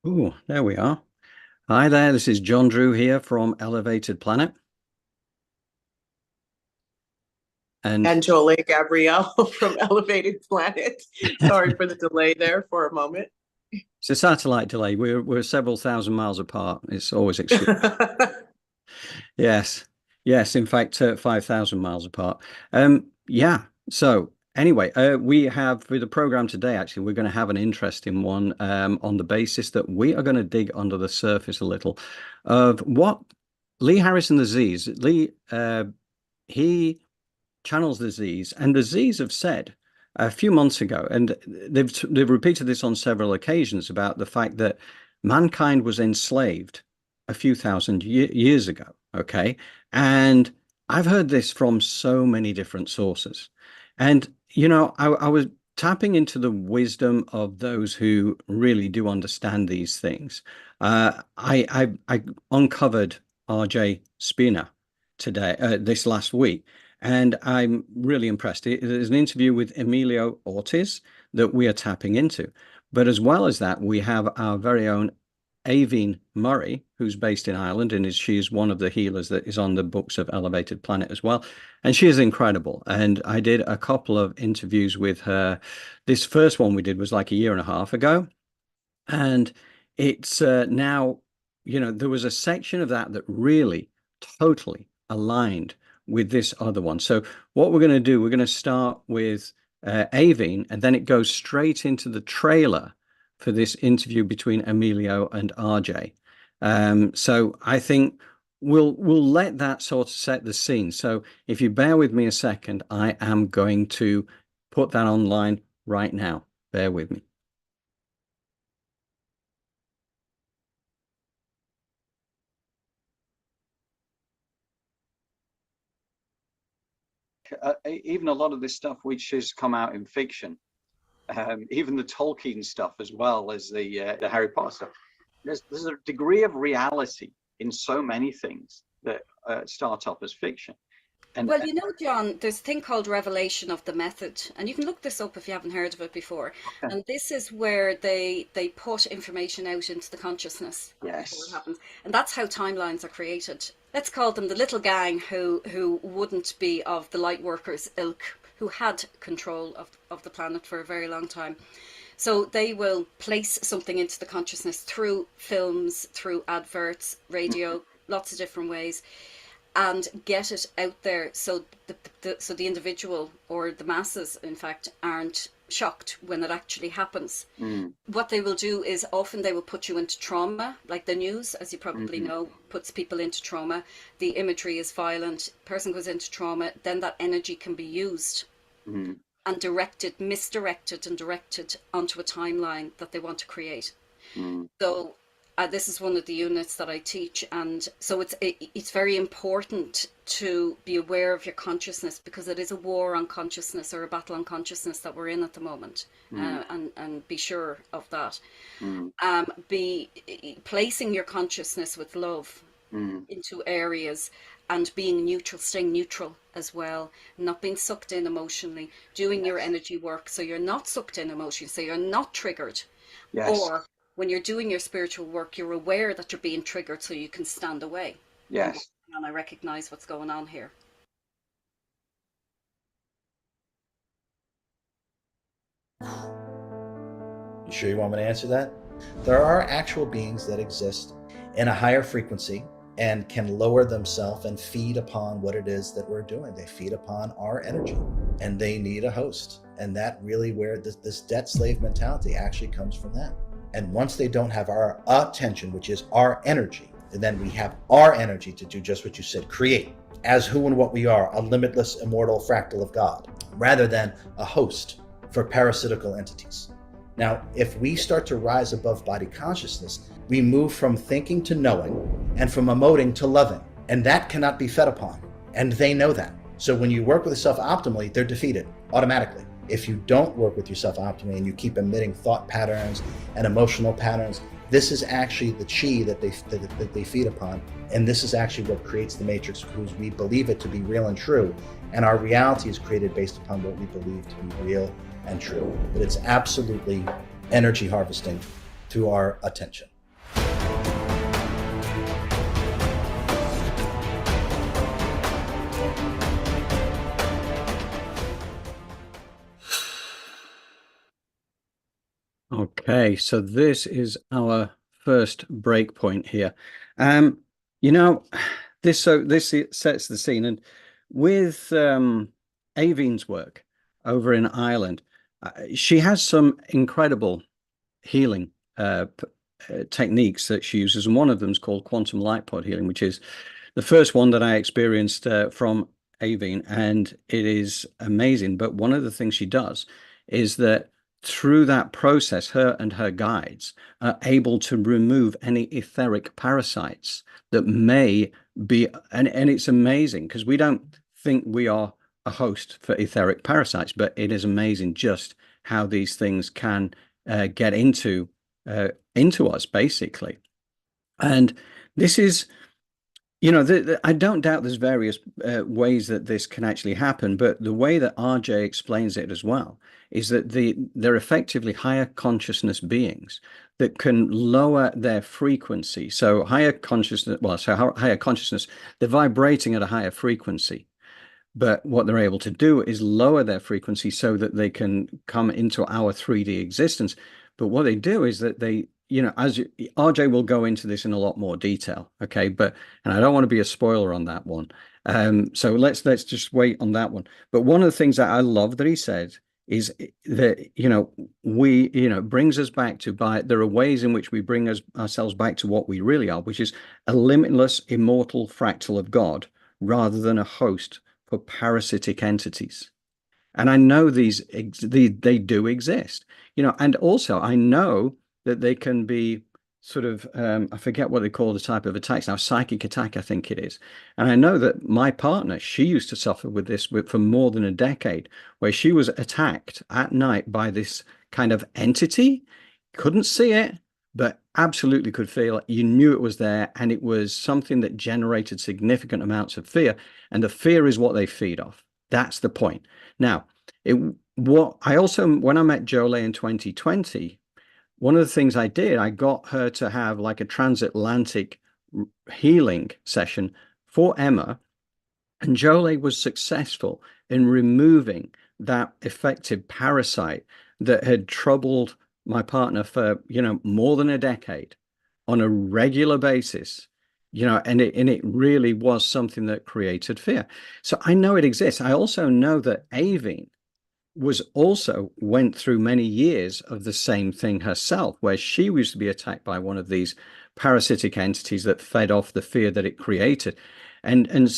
Oh, there we are. Hi there, this is John Drew here from Elevated Planet. And And Jolé Gabrielle from Elevated Planet. Sorry for the delay there for a moment. it's a satellite delay. We're several thousand miles apart. It's always extreme. Yes. Yes, in fact, 5,000 miles apart. Yeah. So anyway, we have for the program today, actually, we're going to have an interesting one on the basis that we are going to dig under the surface a little of what Lee Harrison, the Z's. He channels the Z's, and the Z's have said a few months ago, and they've repeated this on several occasions about the fact that mankind was enslaved a few thousand years ago. Okay, and I've heard this from so many different sources, and I was tapping into the wisdom of those who really do understand these things. I uncovered R.J. Spina today, this last week, and I'm really impressed. There's an interview with Emilio Ortiz that we are tapping into. But as well as that, we have our very own Aoibhinn Murray, who's based in Ireland, and she is one of the healers that is on the books of Elevated Planet as well. And she is incredible. And I did a couple of interviews with her. This first one we did was like a year and a half ago. And it's now, there was a section of that really totally aligned with this other one. So what we're going to do, we're going to start with Aoibhinn, and then it goes straight into the trailer for this interview between Emilio and RJ. So I think we'll let that sort of set the scene. So if you bear with me a second, I am going to put that online right now. Bear with me. Even a lot of this stuff which has come out in fiction, even the Tolkien stuff as well as the Harry Potter stuff, there's a degree of reality in so many things that start off as fiction. Well, John, there's a thing called revelation of the method, and you can look this up if you haven't heard of it before. Okay. And this is where they put information out into the consciousness. Yes. Before it happens. And that's how timelines are created. Let's call them the little gang who wouldn't be of the light workers ilk, who had control of the planet for a very long time. So they will place something into the consciousness through films, through adverts, radio, lots of different ways, and get it out there so the individual or the masses, in fact, aren't shocked when it actually happens. What they will do is often they will put you into trauma, like the news, as you probably know, puts people into trauma. The imagery is violent, person goes into trauma, then that energy can be used and misdirected and directed onto a timeline that they want to create. So this is one of the units that I teach, and so it's very important to be aware of your consciousness, because it is a war on consciousness, or a battle on consciousness that we're in at the moment, and be sure of that. Be placing your consciousness with love into areas, and being neutral, staying neutral as well, not being sucked in emotionally, doing your energy work so you're not sucked in emotionally, so you're not triggered. Or when you're doing your spiritual work, you're aware that you're being triggered so you can stand away. Yes. And I recognize what's going on here. You sure you want me to answer that? There are actual beings that exist in a higher frequency and can lower themselves and feed upon what it is that we're doing. They feed upon our energy, and they need a host. And that really where this debt slave mentality actually comes from that. And once they don't have our attention, which is our energy, and then we have our energy to do just what you said, create as who and what we are, a limitless, immortal fractal of God, rather than a host for parasitical entities. Now, if we start to rise above body consciousness, we move from thinking to knowing, and from emoting to loving, and that cannot be fed upon. And they know that. So when you work with yourself optimally, they're defeated automatically. If you don't work with yourself optimally and you keep emitting thought patterns and emotional patterns, this is actually the chi that they feed upon. And this is actually what creates the matrix, because we believe it to be real and true. And our reality is created based upon what we believe to be real and true. But it's absolutely energy harvesting through our attention. Okay, so this is our first break point here. You know, this sets the scene, and with Aoibhinn's work over in Ireland, she has some incredible healing techniques that she uses, and one of them is called quantum light pod healing, which is the first one that I experienced from Aoibhinn, and it is amazing. But one of the things she does is that through that process, her and her guides are able to remove any etheric parasites that may be, and it's amazing because we don't think we are a host for etheric parasites, but it is amazing just how these things can get into us, basically. And this is, you know, I don't doubt there's various ways that this can actually happen, but the way that RJ explains it as well is that they're effectively higher consciousness beings that can lower their frequency. So higher consciousness, higher consciousness, they're vibrating at a higher frequency. But what they're able to do is lower their frequency so that they can come into our 3D existence. But what they do is that they, you know, RJ will go into this in a lot more detail, okay? But, and I don't want to be a spoiler on that one. So let's just wait on that one. But one of the things that I love that he said is that, you know, brings us back to, there are ways in which we bring ourselves back to what we really are, which is a limitless, immortal fractal of God rather than a host for parasitic entities. And I know they do exist, you know, and also I know that they can be sort of, I forget what they call the type of attacks now, psychic attack, I think it is. And I know that my partner, she used to suffer with this for more than a decade, where she was attacked at night by this kind of entity, couldn't see it, but absolutely could feel it. You knew it was there, and it was something that generated significant amounts of fear. And the fear is what they feed off. That's the point. Now, when I met Jolé in 2020, one of the things I did, I got her to have like a transatlantic healing session for Emma, and Jolé was successful in removing that effective parasite that had troubled my partner for, you know, more than a decade on a regular basis, you know, and it really was something that created fear. So I know it exists. I also know that Aoibhinn went through many years of the same thing herself, where she used to be attacked by one of these parasitic entities that fed off the fear that it created. And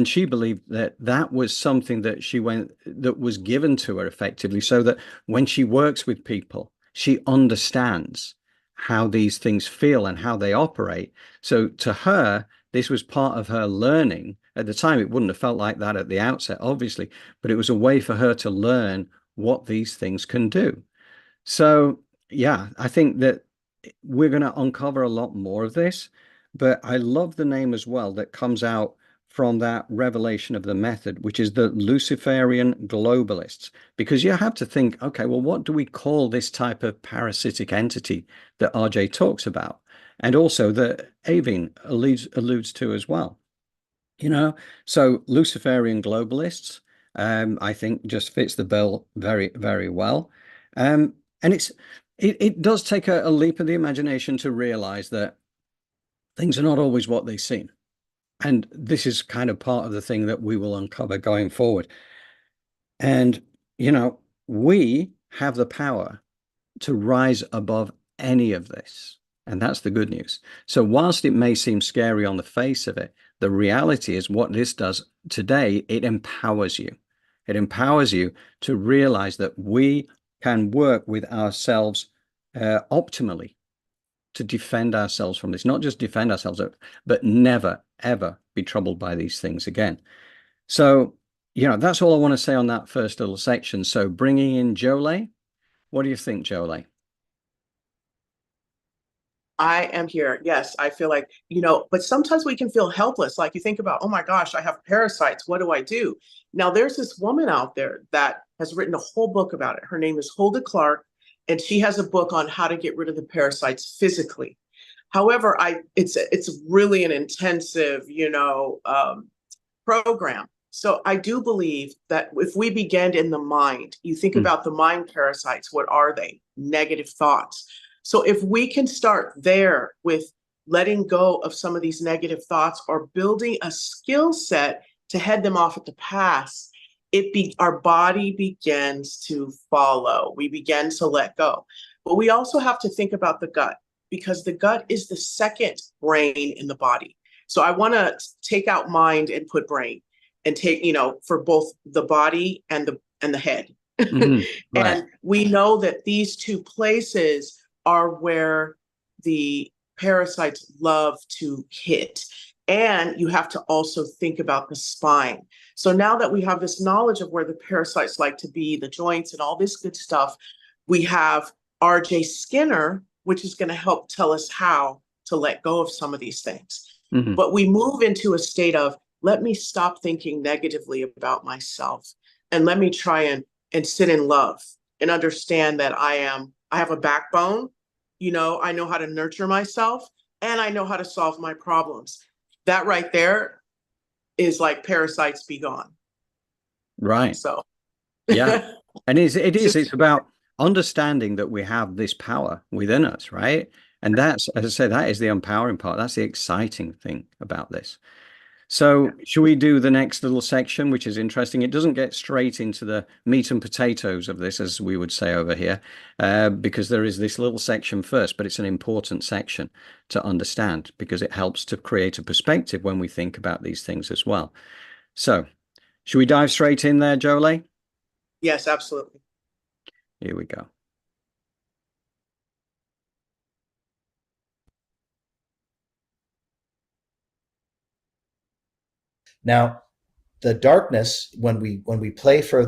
she believed that was something that was given to her effectively, so that when she works with people, she understands how these things feel and how they operate. So to her, this was part of her learning. At the time, it wouldn't have felt like that at the outset, obviously, but it was a way for her to learn what these things can do. So, yeah, I think that we're going to uncover a lot more of this, but I love the name as well that comes out from that revelation of the method, which is the Luciferian globalists, because you have to think, okay, well, what do we call this type of parasitic entity that RJ talks about? And also that Aoibhinn alludes to as well. You know, so Luciferian globalists, I think just fits the bill very, very well. And it does take a leap of the imagination to realize that things are not always what they seem. And this is kind of part of the thing that we will uncover going forward. And, you know, we have the power to rise above any of this. And that's the good news. So whilst it may seem scary on the face of it, the reality is what this does today, it empowers you. It empowers you to realize that we can work with ourselves optimally to defend ourselves from this. Not just defend ourselves, but never, ever be troubled by these things again. So, you know, that's all I want to say on that first little section. So bringing in Jolé, what do you think, Jolé? I am here. Yes, I feel like, you know, but sometimes we can feel helpless. Like you think about, oh my gosh, I have parasites. What do I do? Now, there's this woman out there that has written a whole book about it. Her name is Hulda Clark, and she has a book on how to get rid of the parasites physically. However, it's really an intensive, you know, program. So I do believe that if we begin in the mind, you think Mm. about the mind parasites, what are they? Negative thoughts. So if we can start there with letting go of some of these negative thoughts or building a skill set to head them off at the pass, our body begins to follow. We begin to let go. But we also have to think about the gut, because the gut is the second brain in the body. So I want to take out mind and put brain, and take, for both the body and the head. Mhm. Right. And we know that these two places are where the parasites love to hit. And you have to also think about the spine. So now that we have this knowledge of where the parasites like to be, the joints and all this good stuff, we have RJ Skinner, which is going to help tell us how to let go of some of these things. Mhm. But we move into a state of, let me stop thinking negatively about myself, and let me try and sit in love and understand that I have a backbone. I know how to nurture myself, and I know how to solve my problems. That right there is like parasites be gone. Right. So Yeah. And it's Just- about understanding that we have this power within us, right? And that's, as I say, that is the empowering part. That's the exciting thing about this. So should we do the next little section, which is interesting? It doesn't get straight into the meat and potatoes of this, as we would say over here, because there is this little section first, but it's an important section to understand because it helps to create a perspective when we think about these things as well. So should we dive straight in there, Jolé? yes, absolutely. Here we go. Now, the darkness, when we play for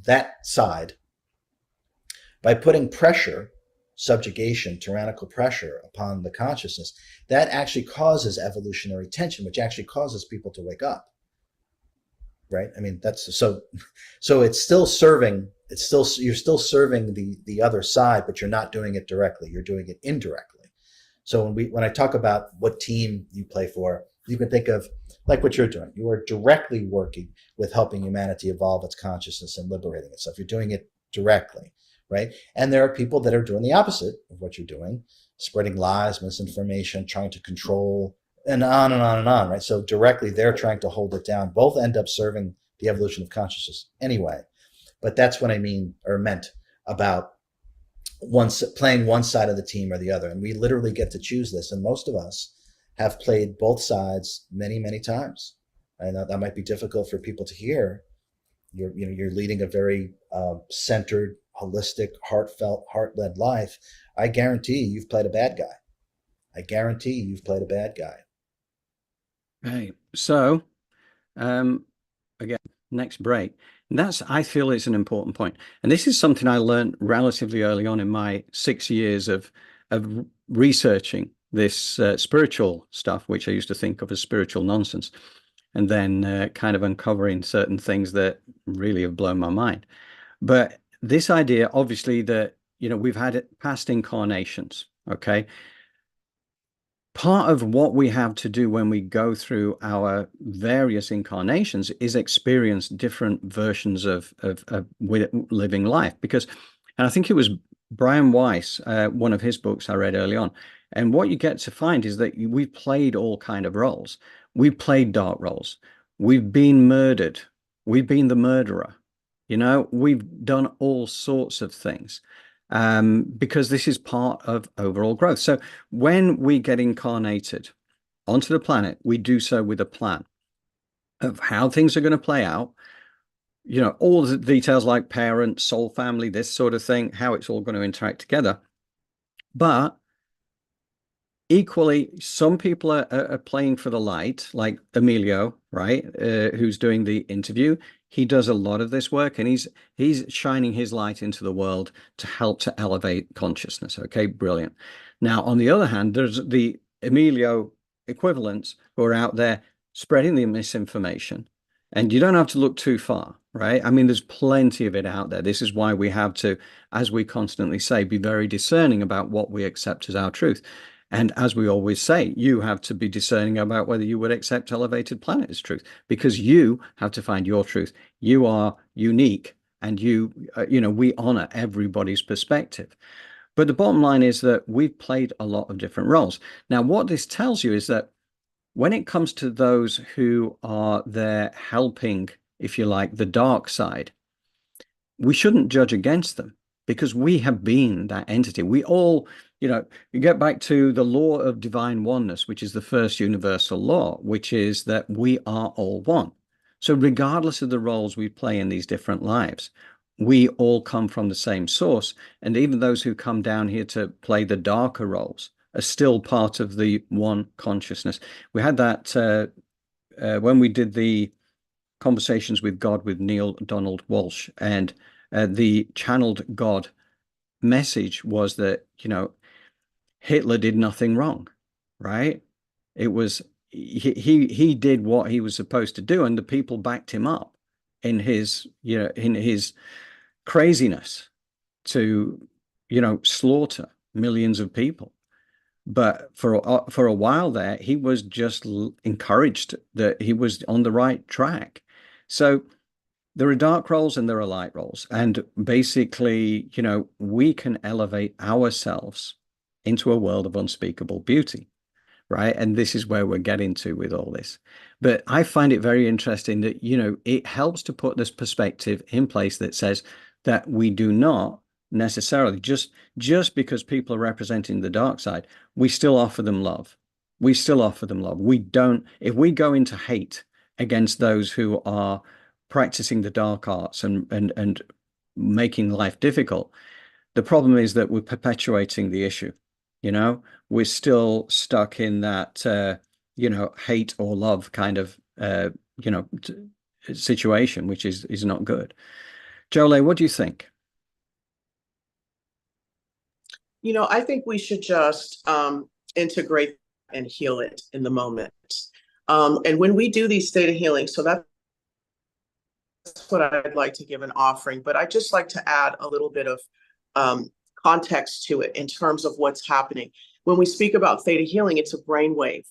that side, by putting pressure, subjugation, tyrannical pressure upon the consciousness, that actually causes evolutionary tension, which actually causes people to wake up. Right? I mean, that's so it's still serving, you're still serving the other side, but you're not doing it directly. You're doing it indirectly. So when I talk about what team you play for, you can think of like what you're doing. You are directly working with helping humanity evolve its consciousness and liberating itself. You're doing it directly, right? And there are people that are doing the opposite of what you're doing, spreading lies, misinformation, trying to control, and on and on and on, right? So directly, they're trying to hold it down. Both end up serving the evolution of consciousness anyway. But that's what I mean or meant about playing one side of the team or the other. And we literally get to choose this. And most of us have played both sides many, many times. And that might be difficult for people to hear. You're leading a very centered, holistic, heartfelt, heart-led life. I guarantee you've played a bad guy. I guarantee you've played a bad guy. Right. So, again, next break. And I feel it's an important point. And this is something I learned relatively early on in my 6 years of researching this spiritual stuff, which I used to think of as spiritual nonsense, and then kind of uncovering certain things that really have blown my mind. But this idea, obviously, that, we've had past incarnations, okay? Part of what we have to do when we go through our various incarnations is experience different versions of living life. And I think it was Brian Weiss, one of his books I read early on. And what you get to find is that we've played all kind of roles. We've played dark roles. We've been murdered. We've been the murderer. We've done all sorts of things. Because this is part of overall growth. So when we get incarnated onto the planet, we do so with a plan of how things are going to play out, all the details like parents, soul family, this sort of thing, how it's all going to interact together. But equally, some people are playing for the light, like Emilio, right, who's doing the interview. He does a lot of this work, and he's shining his light into the world to help to elevate consciousness. Okay, brilliant. Now, on the other hand, there's the Emilio equivalents who are out there spreading the misinformation, and you don't have to look too far, right? I mean, there's plenty of it out there. This is why we have to, as we constantly say, be very discerning about what we accept as our truth. And as we always say, you have to be discerning about whether you would accept elevated planet as truth, because you have to find your truth. You are unique, and we honor everybody's perspective. But the bottom line is that we've played a lot of different roles. Now, what this tells you is that when it comes to those who are there helping, if you like, the dark side, we shouldn't judge against them, because we have been that entity. We all, you get back to the law of divine oneness, which is the first universal law, which is that we are all one. So regardless of the roles we play in these different lives, we all come from the same source. And even those who come down here to play the darker roles are still part of the one consciousness. We had that when we did the Conversations with God with Neil Donald Walsh, and the channeled God message was that, Hitler did nothing wrong, right? It was he did what he was supposed to do, and the people backed him up in his craziness to slaughter millions of people. But for a while there, he was just encouraged that he was on the right track. So there are dark roles and there are light roles. And basically, we can elevate ourselves into a world of unspeakable beauty, right? And this is where we're getting to with all this. But I find it very interesting that, it helps to put this perspective in place that says that we do not necessarily, just because people are representing the dark side, we still offer them love. We still offer them love. We don't, if we go into hate against those who are practicing the dark arts and making life difficult, the problem is that we're perpetuating the issue. We're still stuck in that hate or love kind of situation, which is not good. Jolé, what do you think? I think we should just integrate and heal it in the moment. And when we do these theta healings, so that's what I'd like to give an offering, but I'd just like to add a little bit of context to it in terms of what's happening. When we speak about theta healing, it's a brainwave.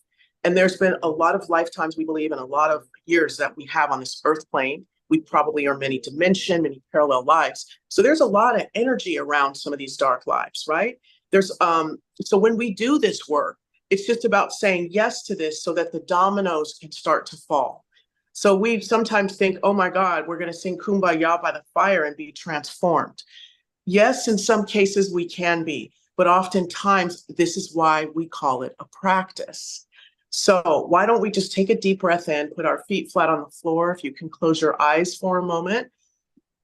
And there's been a lot of lifetimes, we believe, and a lot of years that we have on this earth plane. We probably are many dimension, many parallel lives. So there's a lot of energy around some of these dark lives, right? So when we do this work, it's just about saying yes to this so that the dominoes can start to fall. So we sometimes think, oh my God, we're going to sing Kumbaya by the fire and be transformed. Yes, in some cases we can be, but oftentimes this is why we call it a practice. So why don't we just take a deep breath in, put our feet flat on the floor. If you can close your eyes for a moment.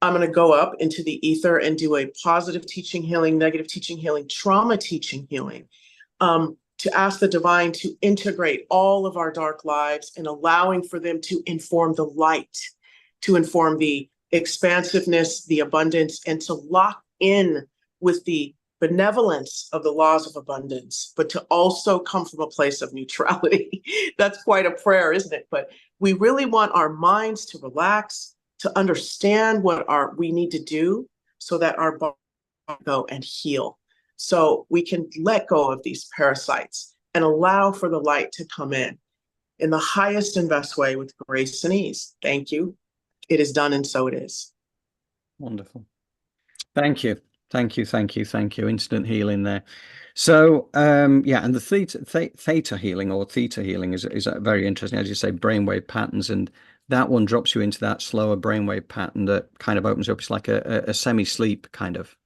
I'm going to go up into the ether and do a positive teaching healing, negative teaching healing, trauma teaching healing, to ask the divine to integrate all of our dark lives and allowing for them to inform the light, to inform the expansiveness, the abundance, and to lock in with the benevolence of the laws of abundance, but to also come from a place of neutrality. That's quite a prayer, isn't it? But we really want our minds to relax, to understand what we need to do so that our body can go and heal. So we can let go of these parasites and allow for the light to come in the highest and best way with grace and ease. Thank you. It is done, and so it is. Wonderful. Thank you. Thank you. Thank you. Thank you. Instant healing there. So, yeah, and the theta healing or theta healing is very interesting. As you say, brainwave patterns, and that one drops you into that slower brainwave pattern that kind of opens up. It's like a semi-sleep kind of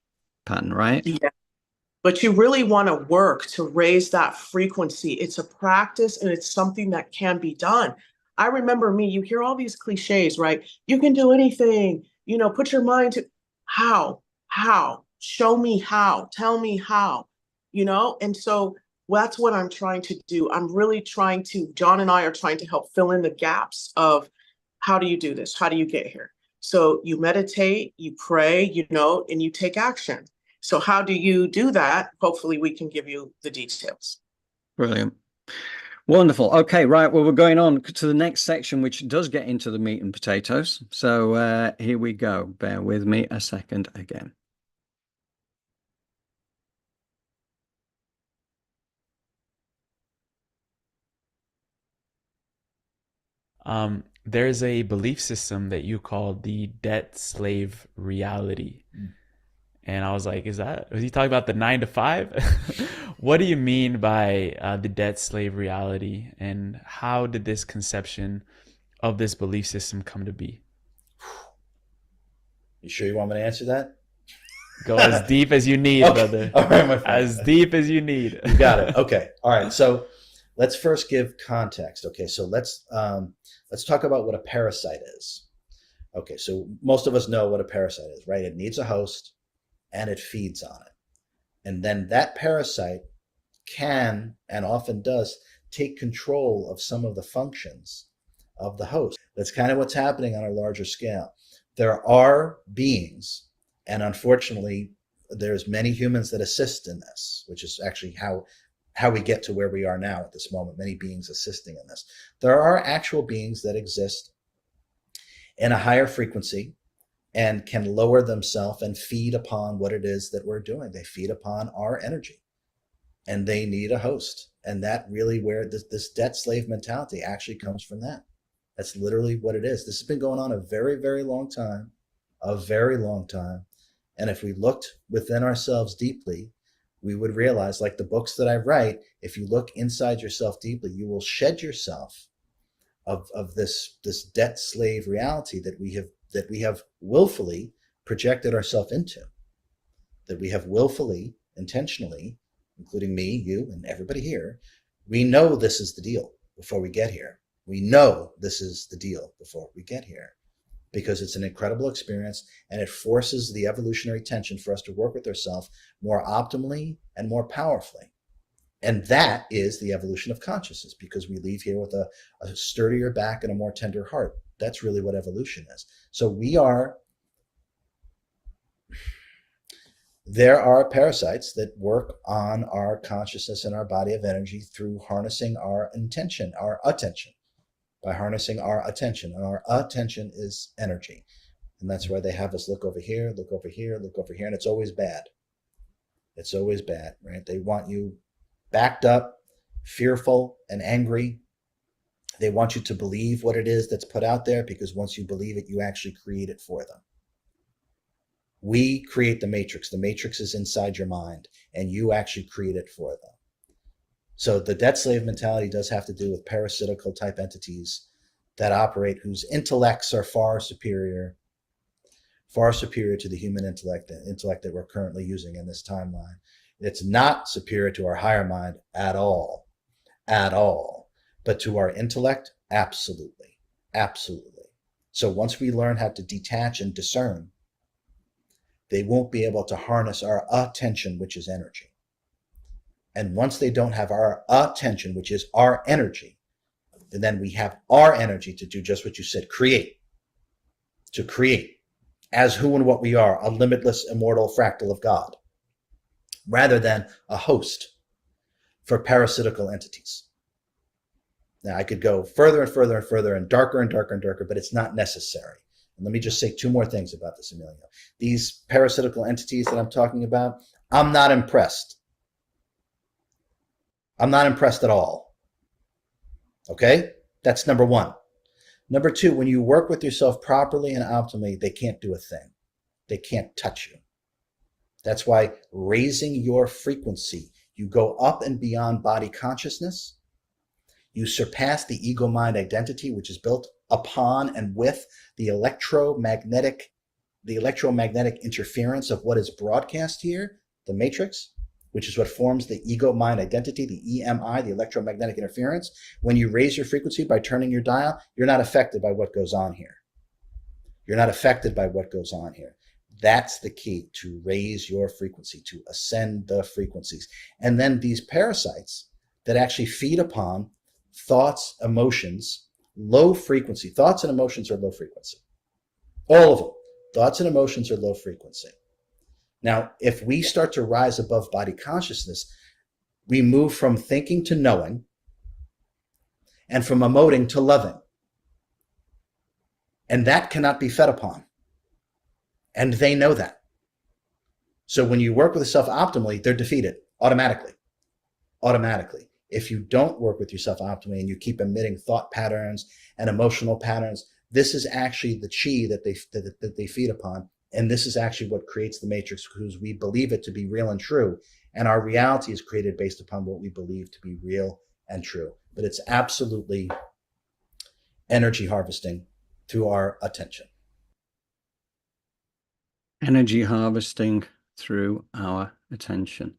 pattern, right? Yeah. But you really want to work to raise that frequency. It's a practice and it's something that can be done. I remember you hear all these cliches, right? You can do anything, put your mind to how, show me how, tell me how, and so that's what I'm trying to do. I'm really trying to, John and I are trying to help fill in the gaps of how do you do this? How do you get here? So you meditate, you pray, and you take action. So how do you do that? Hopefully we can give you the details. Brilliant. Wonderful. Okay, right. Well, we're going on to the next section, which does get into the meat and potatoes. So here we go. Bear with me a second again. There's a belief system that you call the debt slave reality. And I was like, was he talking about the 9 to 5? What do you mean by the debt slave reality? And how did this conception of this belief system come to be? You sure you want me to answer that? Go as deep as you need, Okay. brother. All right, my friend. As deep as you need. You got it. Okay. All right. So let's first give context. Okay. So let's talk about what a parasite is. Okay. So most of us know what a parasite is, right? It needs a host and it feeds on it. And then that parasite can, and often does, take control of some of the functions of the host. That's kind of what's happening on a larger scale. There are beings, and unfortunately, there's many humans that assist in this, which is actually how we get to where we are now at this moment, many beings assisting in this. There are actual beings that exist in a higher frequency and can lower themselves and feed upon what it is that we're doing. They feed upon our energy, and they need a host. And that really where this debt slave mentality actually comes from that. That's literally what it is. This has been going on a very, very long time, a very long time. And if we looked within ourselves deeply, we would realize, like the books that I write, if you look inside yourself deeply, you will shed yourself of this debt slave reality that we have willfully projected ourselves into, that we have willfully, intentionally, including me, you, and everybody here, we know this is the deal before we get here. We know this is the deal before we get here because it's an incredible experience and it forces the evolutionary tension for us to work with ourselves more optimally and more powerfully. And that is the evolution of consciousness, because we leave here with a sturdier back and a more tender heart. That's really what evolution is. So there are parasites that work on our consciousness and our body of energy through harnessing our intention, our attention, by harnessing our attention. And our attention is energy. And that's why they have us look over here, look over here, look over here. And it's always bad. It's always bad, right? They want you backed up, fearful, and angry. They want you to believe what it is that's put out there, because once you believe it, you actually create it for them. We create the matrix. The matrix is inside your mind, and you actually create it for them. So the debt slave mentality does have to do with parasitical type entities that operate, whose intellects are far superior to the human intellect that we're currently using in this timeline. It's not superior to our higher mind at all. But to our intellect, absolutely. Absolutely. So once we learn how to detach and discern, they won't be able to harness our attention, which is energy. And once they don't have our attention, which is our energy, then we have our energy to do just what you said, create. To create as who and what we are, a limitless, immortal fractal of God, rather than a host for parasitical entities. Now, I could go further and further and further and darker and darker and darker, but it's not necessary. And let me just say two more things about this, Emilio. These parasitical entities that I'm talking about, I'm not impressed. I'm not impressed at all. Okay? That's number one. Number two, when you work with yourself properly and optimally, they can't do a thing. They can't touch you. That's why raising your frequency, you go up and beyond body consciousness. You surpass the ego-mind identity, which is built upon and with the electromagnetic interference of what is broadcast here, the matrix, which is what forms the ego-mind identity, the EMI, the electromagnetic interference. When you raise your frequency by turning your dial, you're not affected by what goes on here. You're not affected by what goes on here. That's the key, to raise your frequency, to ascend the frequencies. And then these parasites that actually feed upon thoughts, emotions, low frequency. Thoughts and emotions are low frequency. All of them. Thoughts and emotions are low frequency. Now, if we start to rise above body consciousness, we move from thinking to knowing, and from emoting to loving. And that cannot be fed upon. And they know that. So when you work with the self optimally, they're defeated automatically. Automatically. If you don't work with yourself optimally and you keep emitting thought patterns and emotional patterns, this is actually the chi that they feed upon. And this is actually what creates the matrix, because we believe it to be real and true. And our reality is created based upon what we believe to be real and true. But it's absolutely energy harvesting through our attention. Energy harvesting through our attention.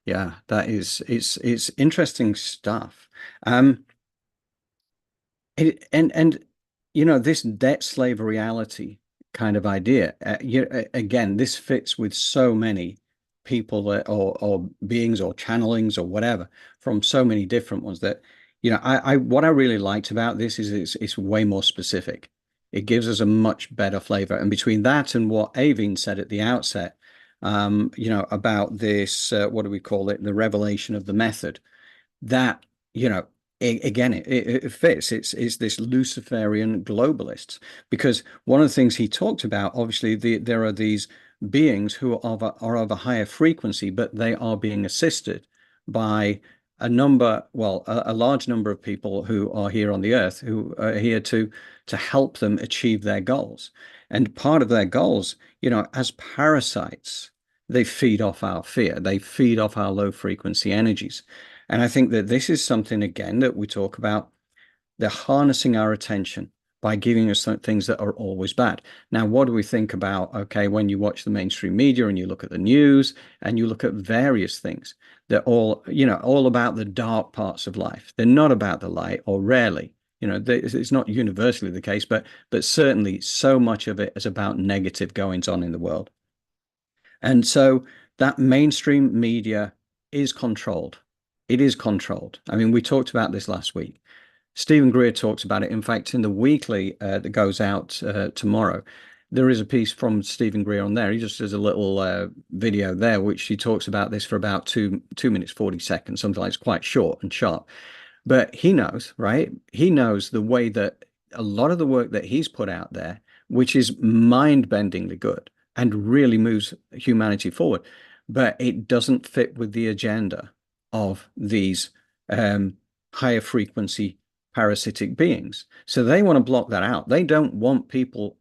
Yeah, that is, it's interesting stuff. And you know, this debt slave reality kind of idea, again, this fits with so many people that, or beings or channelings or whatever, from so many different ones that, you know, what I really liked about this is it's way more specific. It gives us a much better flavor. And between that and what Aoibhinn said at the outset, you know, about this, what do we call it? The revelation of the method, that, you know, again, it fits. It's this Luciferian globalists, because one of the things he talked about, obviously, there are these beings who are of a higher frequency, but they are being assisted by a large number of people who are here on the earth, who are here to help them achieve their goals. And part of their goals, you know, as parasites, they feed off our fear, they feed off our low frequency energies. And I think that this is something, again, that we talk about. They're harnessing our attention by giving us things that are always bad. Now, what do we think about, okay, when you watch the mainstream media and you look at the news and you look at various things, they're all, you know, all about the dark parts of life. They're not about the light, or rarely. You know, it's not universally the case, but certainly so much of it is about negative goings on in the world. And so that mainstream media is controlled. It is controlled. I mean, we talked about this last week. Stephen Greer talks about it. In fact, in the weekly that goes out tomorrow, there is a piece from Stephen Greer on there. He just does a little video there, which he talks about this for about 2 minutes, 40 seconds, something like. It's quite short and sharp. But he knows, right? He knows the way that a lot of the work that he's put out there, which is mind-bendingly good and really moves humanity forward, but it doesn't fit with the agenda of these higher frequency parasitic beings. So they want to block that out. They don't want people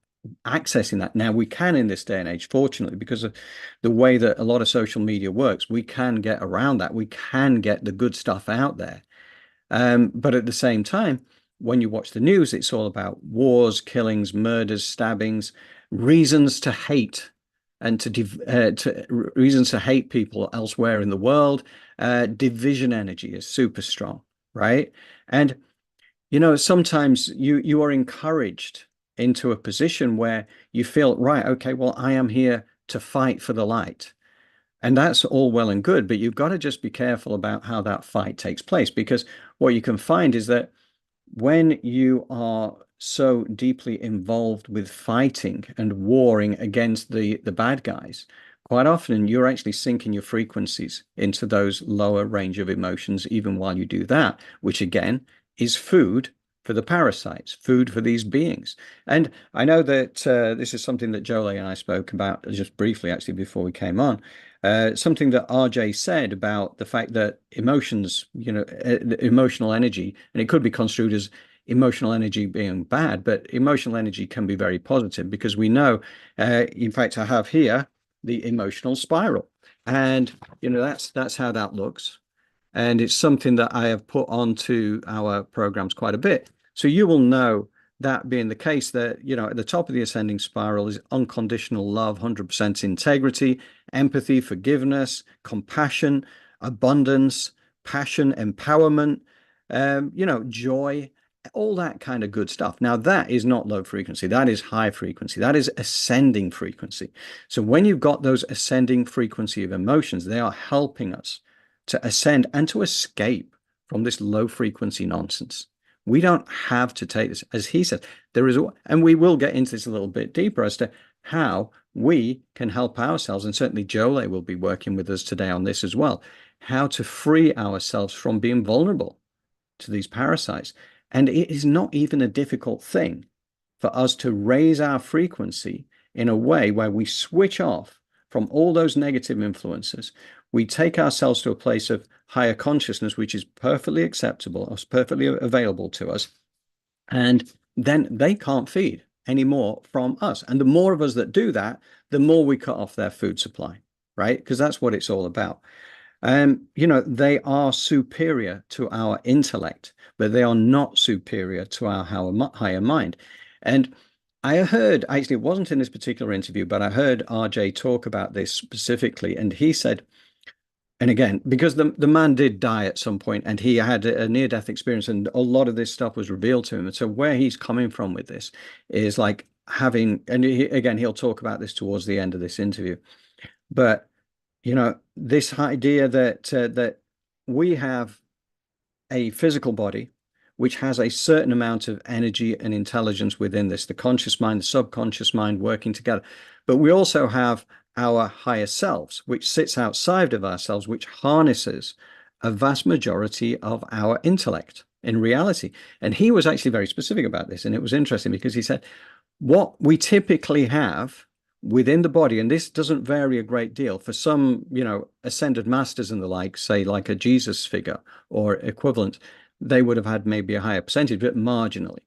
accessing that. Now, we can in this day and age, fortunately, because of the way that a lot of social media works, we can get around that. We can get the good stuff out there. But at the same time, when you watch the news, it's all about wars, killings, murders, stabbings, reasons to hate, and reasons to hate people elsewhere in the world. Division energy is super strong, right? And you know, sometimes you are encouraged into a position where you feel, right, okay, well, I am here to fight for the light. And that's all well and good, but you've got to just be careful about how that fight takes place, because what you can find is that when you are so deeply involved with fighting and warring against the bad guys, quite often you're actually sinking your frequencies into those lower range of emotions, even while you do that, which again is food for the parasites, food for these beings. And I know that this is something that Jolé and I spoke about just briefly, actually, before we came on. Something that RJ said about the fact that emotions, you know, emotional energy, and it could be construed as emotional energy being bad, but emotional energy can be very positive, because we know, in fact, I have here the emotional spiral, and you know, that's how that looks. And it's something that I have put onto our programs quite a bit. So you will know, that being the case, that, you know, at the top of the ascending spiral is unconditional love, 100% integrity, empathy, forgiveness, compassion, abundance, passion, empowerment, you know, joy, all that kind of good stuff. Now, that is not low frequency. That is high frequency. That is ascending frequency. So when you've got those ascending frequency of emotions, they are helping us to ascend and to escape from this low frequency nonsense. We don't have to take this, as he said, there is, and we will get into this a little bit deeper as to how we can help ourselves. And certainly Jolé will be working with us today on this as well, how to free ourselves from being vulnerable to these parasites. And it is not even a difficult thing for us to raise our frequency in a way where we switch off from all those negative influences, we take ourselves to a place of higher consciousness, which is perfectly acceptable, or perfectly available to us. And then they can't feed anymore from us. And the more of us that do that, the more we cut off their food supply, right? Because that's what it's all about. They are superior to our intellect, but they are not superior to our higher mind. And I heard, actually, it wasn't in this particular interview, but I heard RJ talk about this specifically. And he said, and again, because the man did die at some point and he had a near-death experience and a lot of this stuff was revealed to him. And so where he's coming from with this is like having, and again, he'll talk about this towards the end of this interview, but this idea that we have a physical body which has a certain amount of energy and intelligence within this, the conscious mind, the subconscious mind working together. But we also have our higher selves, which sits outside of ourselves, which harnesses a vast majority of our intellect in reality. And he was actually very specific about this. And it was interesting because he said, what we typically have within the body, and this doesn't vary a great deal for some, ascended masters and the like, say like a Jesus figure or equivalent, they would have had maybe a higher percentage, but marginally.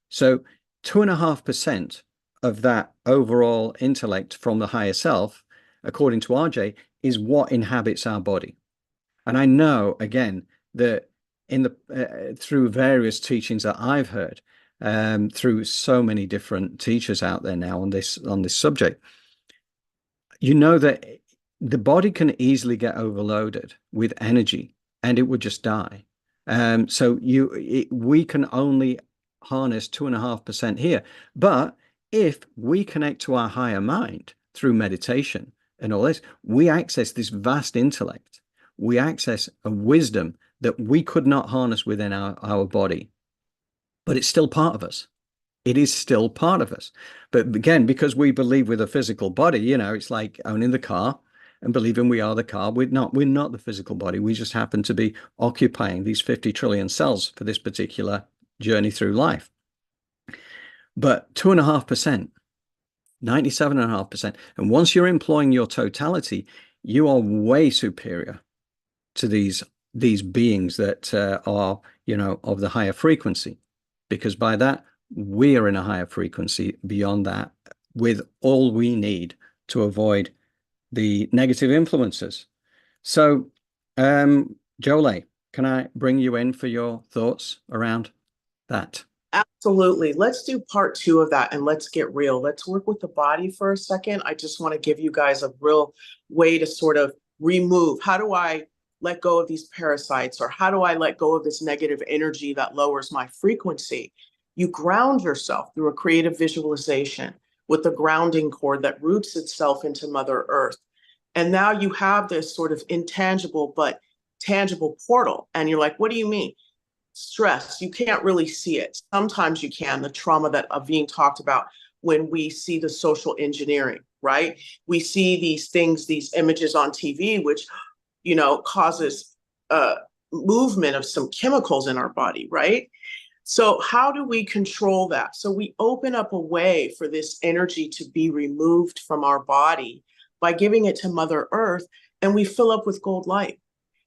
So 2.5% of that overall intellect from the higher self, according to RJ, is what inhabits our body. And I know, again, that through various teachings that I've heard, through so many different teachers out there now on this subject, that the body can easily get overloaded with energy and it would just die. So we can only harness 2.5% here. But if we connect to our higher mind through meditation and all this, we access this vast intellect. We access a wisdom that we could not harness within our body. But it's still part of us. It is still part of us. But again, because we believe with a physical body, it's like owning the car and believing we are the car. We're not the physical body. We just happen to be occupying these 50 trillion cells for this particular journey through life. But 2.5%, 97.5%. And once you're employing your totality, you are way superior to these beings that are, of the higher frequency. Because by that, we are in a higher frequency beyond that with all we need to avoid the negative influences. So, Jolé, can I bring you in for your thoughts around that? Absolutely. Let's do part 2 of that and let's get real. Let's work with the body for a second. I just want to give you guys a real way to sort of remove. How do I let go of these parasites, or how do I let go of this negative energy that lowers my frequency? You ground yourself through a creative visualization with the grounding cord that roots itself into Mother Earth. And now you have this sort of intangible but tangible portal. And you're like, what do you mean? Stress, you can't really see it. Sometimes you can, the trauma that Aoibhinn talked about when we see the social engineering, right? We see these things, these images on TV, which, causes movement of some chemicals in our body, right? So how do we control that? So we open up a way for this energy to be removed from our body by giving it to Mother Earth, and we fill up with gold light.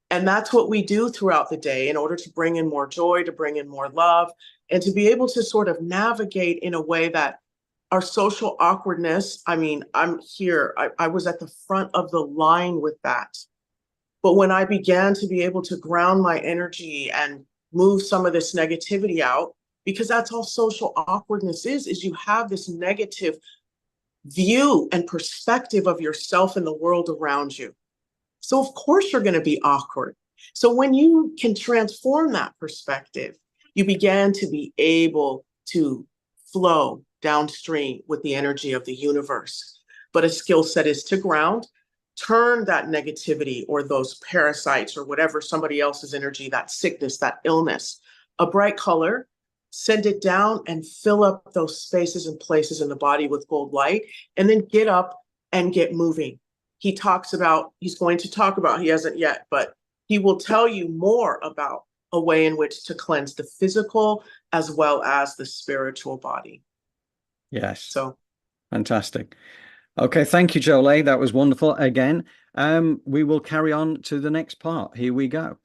And that's what we do throughout the day in order to bring in more joy, to bring in more love, and to be able to sort of navigate in a way that our social awkwardness, I'm here, I was at the front of the line with that. But when I began to be able to ground my energy and move some of this negativity out, because that's all social awkwardness is you have this negative view and perspective of yourself and the world around you. So of course you're going to be awkward. So when you can transform that perspective, you began to be able to flow downstream with the energy of the universe. But a skill set is to ground, turn that negativity or those parasites or whatever, somebody else's energy, that sickness, that illness, a bright color, send it down and fill up those spaces and places in the body with gold light, and then get up and get moving. He's going to talk about, he hasn't yet, but he will tell you more about a way in which to cleanse the physical as well as the spiritual body. Yes. So fantastic. Okay, thank you, Jolé. That was wonderful. Again, we will carry on to the next part. Here we go.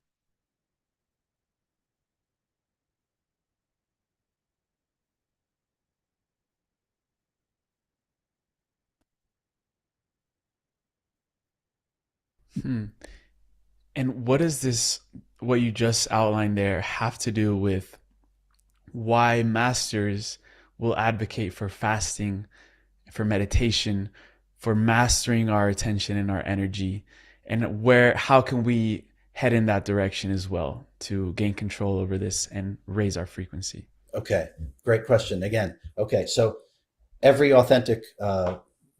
Hmm. And what does what you just outlined there, have to do with why masters will advocate for fasting, for meditation, for mastering our attention and our energy, and how can we head in that direction as well to gain control over this and raise our frequency? Okay, great question again. Okay, so every authentic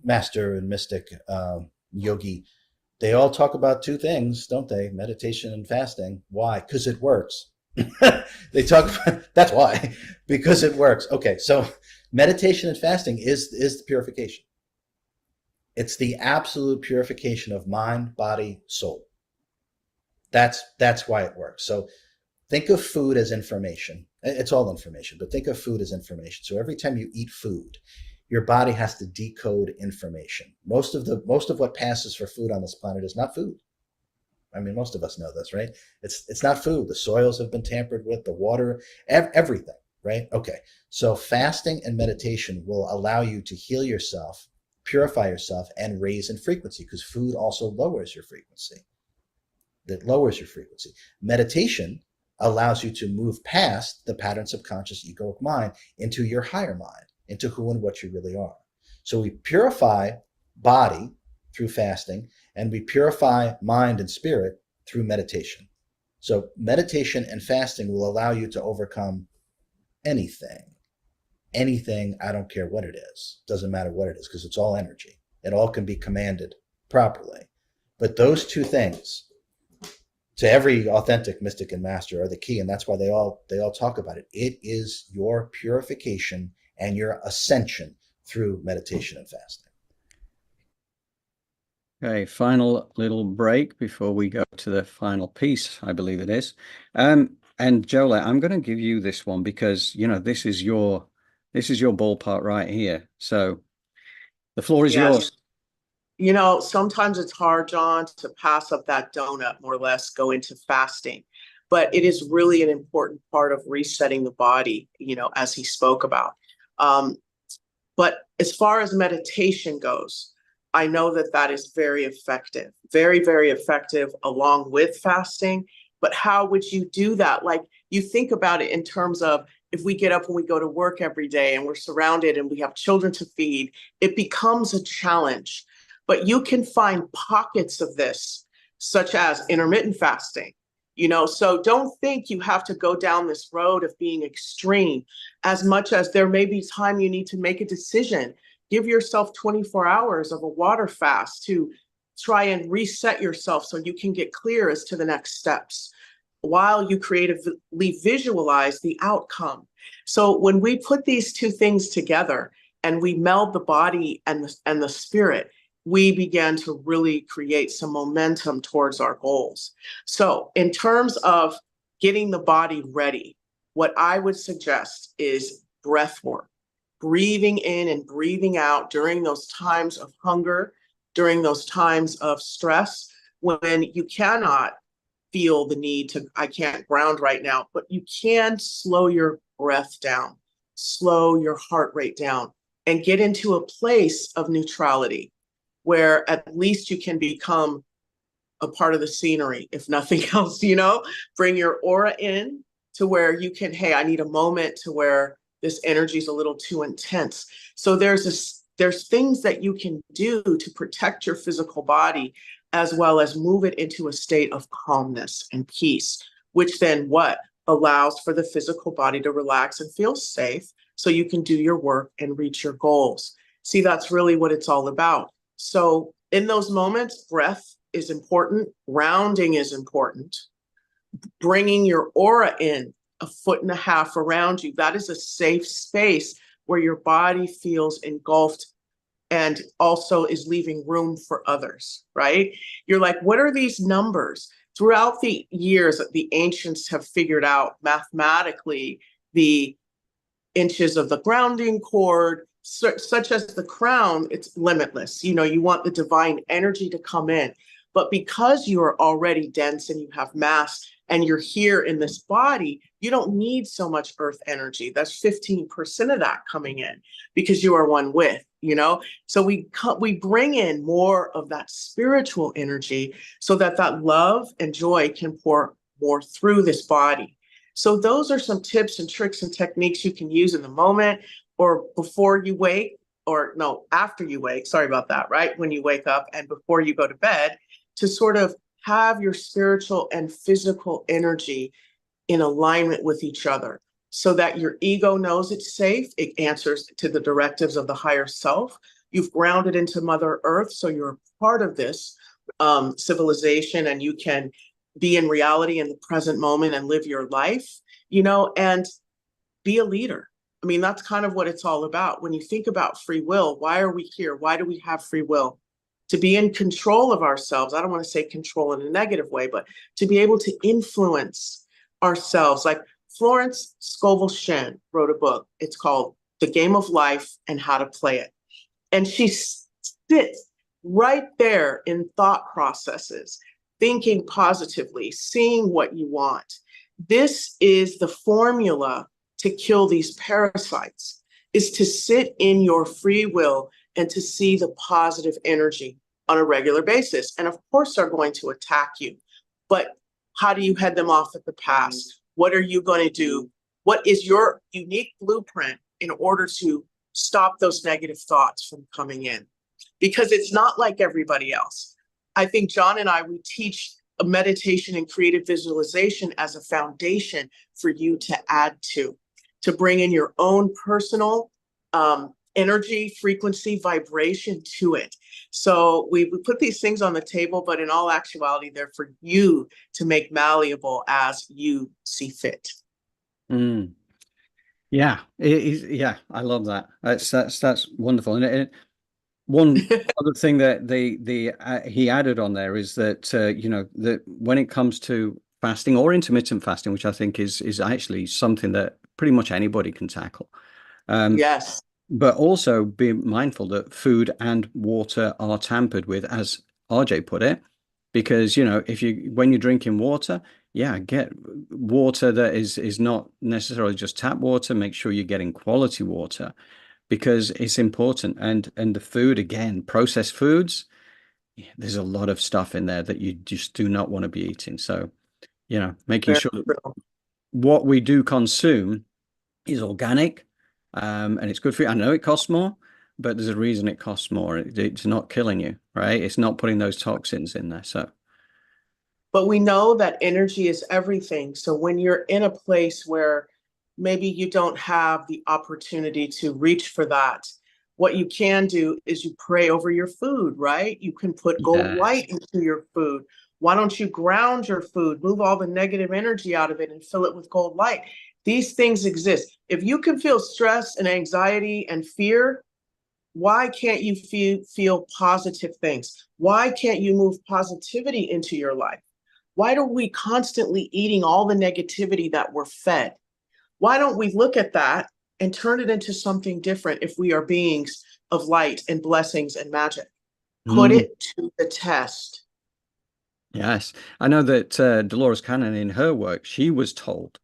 master and mystic yogi, they all talk about two things, don't they? Meditation and fasting. Why? Because it works. They talk about, that's why, because it works. Okay, so meditation and fasting is the purification. It's the absolute purification of mind, body, soul. That's why it works. So think of food as information. It's all information, but think of food as information. So every time you eat food, your body has to decode information. Most of what passes for food on this planet is not food. I mean, most of us know this, right? It's not food. The soils have been tampered with, the water, everything, right? Okay. So fasting and meditation will allow you to heal yourself, purify yourself, and raise in frequency, because food also lowers your frequency. That lowers your frequency. Meditation allows you to move past the patterns of conscious egoic mind into your higher mind, into who and what you really are. So we purify body through fasting, and we purify mind and spirit through meditation. So meditation and fasting will allow you to overcome anything. Anything, I don't care what it is. Doesn't matter what it is, because it's all energy. It all can be commanded properly. But those two things, to every authentic mystic and master, are the key, and that's why they all talk about it. It is your purification and your ascension through meditation and fasting. Okay, final little break before we go to the final piece, I believe it is. And Jolé, I'm going to give you this one because, this is your ballpark right here. So the floor is yours. Sometimes it's hard, John, to pass up that donut, more or less, go into fasting. But it is really an important part of resetting the body, as he spoke about. But as far as meditation goes, I know that is very effective, very, very effective along with fasting. But how would you do that? Like, you think about it in terms of, if we get up and we go to work every day and we're surrounded and we have children to feed, it becomes a challenge. But you can find pockets of this, such as intermittent fasting. So don't think you have to go down this road of being extreme, as much as there may be time you need to make a decision. Give yourself 24 hours of a water fast to try and reset yourself so you can get clear as to the next steps, while you creatively visualize the outcome. So when we put these two things together and we meld the body and the spirit, we began to really create some momentum towards our goals. So in terms of getting the body ready, what I would suggest is breath work, breathing in and breathing out during those times of hunger, during those times of stress, when you cannot feel the need to, I can't ground right now, but you can slow your breath down, slow your heart rate down, and get into a place of neutrality, where at least you can become a part of the scenery, if nothing else, bring your aura in to where you can, hey, I need a moment to where this energy is a little too intense. So there's things that you can do to protect your physical body, as well as move it into a state of calmness and peace, which then allows for the physical body to relax and feel safe so you can do your work and reach your goals. See, that's really what it's all about. So in those moments, breath is important, grounding is important, bringing your aura in 1.5 feet around you. That is a safe space where your body feels engulfed and also is leaving room for others, right? You're like, what are these numbers? Throughout the years, the ancients have figured out mathematically the inches of the grounding cord, such as the crown, it's limitless. You know, you want the divine energy to come in. But because you are already dense and you have mass and you're here in this body, you don't need so much earth energy. That's 15% of that coming in because you are one with, you know? So we bring in more of that spiritual energy so that that love and joy can pour more through this body. So those are some tips and tricks and techniques you can use in the moment or before you wake, or no, after you wake, sorry about that, right? When you wake up and before you go to bed, to sort of have your spiritual and physical energy in alignment with each other so that your ego knows it's safe. It answers to the directives of the higher self. You've grounded into Mother Earth, so you're part of this civilization and you can be in reality in the present moment and live your life, you know, and be a leader. I mean, that's kind of what it's all about. When you think about free will, why are we here? Why do we have free will? To be in control of ourselves. I don't want to say control in a negative way, but to be able to influence ourselves. Like Florence Scovel Shinn wrote a book. It's called The Game of Life and How to Play It. And she sits right there in thought processes, thinking positively, seeing what you want. This is the formula to kill these parasites, is to sit in your free will and to see the positive energy on a regular basis. And of course, they're going to attack you. But how do you head them off at the pass? What are you going to do? What is your unique blueprint in order to stop those negative thoughts from coming in? Because it's not like everybody else. I think John and I, we teach a meditation and creative visualization as a foundation for you to add to bring in your own personal energy, frequency, vibration to it. So we put these things on the table, but in all actuality, they're for you to make malleable as you see fit. Mm. Yeah, yeah, I love that. That's wonderful. And one other thing that he added on there is that you know, that when it comes to fasting or intermittent fasting, which I think is actually something that pretty much anybody can tackle. Yes. But also be mindful that food and water are tampered with, as RJ put it, because, you know, when you're drinking water, yeah, get water that is not necessarily just tap water. Make sure you're getting quality water because it's important. And the food, again, processed foods, there's a lot of stuff in there that you just do not want to be eating. So, you know, making sure that what we do consume is organic. And it's good for you. I know it costs more, but there's a reason it costs more. It's not killing you, right? It's not putting those toxins in there. So, but we know that energy is everything. So when you're in a place where maybe you don't have the opportunity to reach for that, what you can do is you pray over your food, right? You can put gold light into your food. Why don't you ground your food, move all the negative energy out of it and fill it with gold light? These things exist. If you can feel stress and anxiety and fear, why can't you feel positive things? Why can't you move positivity into your life? Why are we constantly eating all the negativity that we're fed? Why don't we look at that and turn it into something different if we are beings of light and blessings and magic? Put it to the test. Yes. I know that Dolores Cannon in her work, she was told